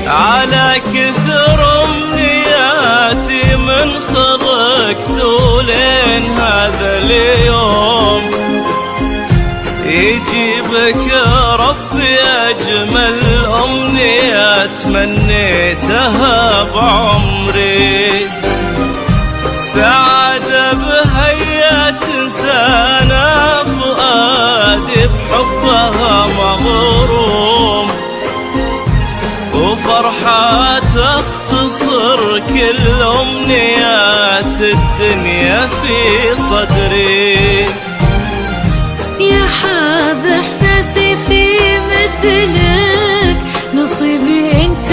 على كثر امنياتي من خلقت ولين هذا اليوم يجيبك يا ربي اجمل امنيات تمنيتها بعمري. سعادة بهيا تنسانا فؤادي بحبها مغروم، وفرحة تختصر كل أمنيات الدنيا في صدري. يا حاب إحساسي في مثلك، نصيبي أنت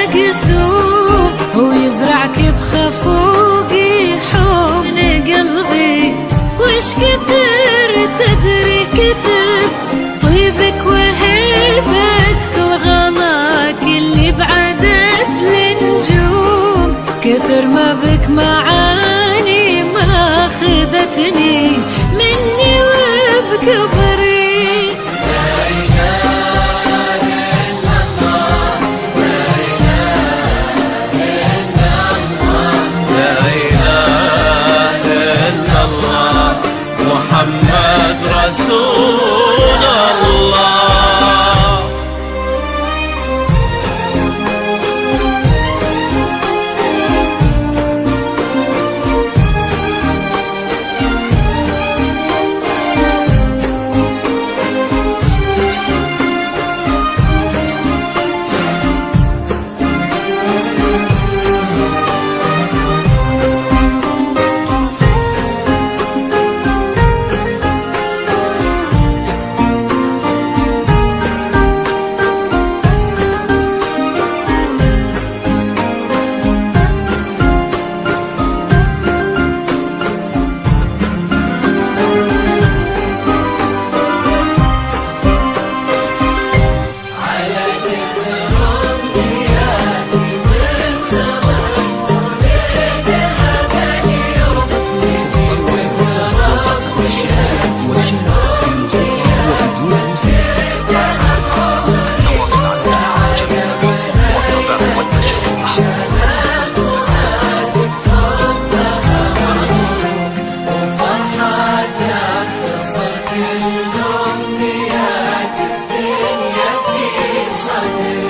والمقسوم، هو يزرعك بخفوقي حب قلبي. وش كثر تدري كثر طيبك وهيبتك وغلاك اللي بعدت النجوم، كثر ما بك معاني ما خذتني مني وبكبري. محمد رسول الله.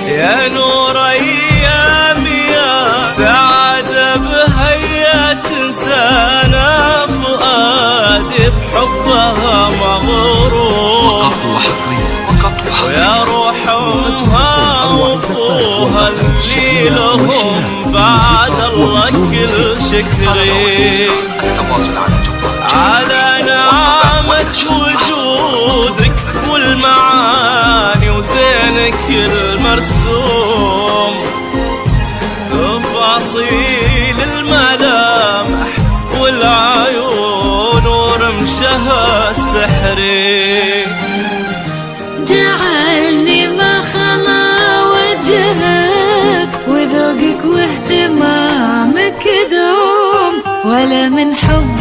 يا نور ايامي يا سعادة بهيا تنسانا فؤادي بحبها مغروم، ويا روح امها وابوها اللي لهم بعد الله كل شكري على نعمة وجودك والمعاني وزينك المرسوم، تفاصيل الملامح والعيون ورمشها السحري. جعلني ما خلا وجهك وذوقك واهتمامك دوم، ولا من حب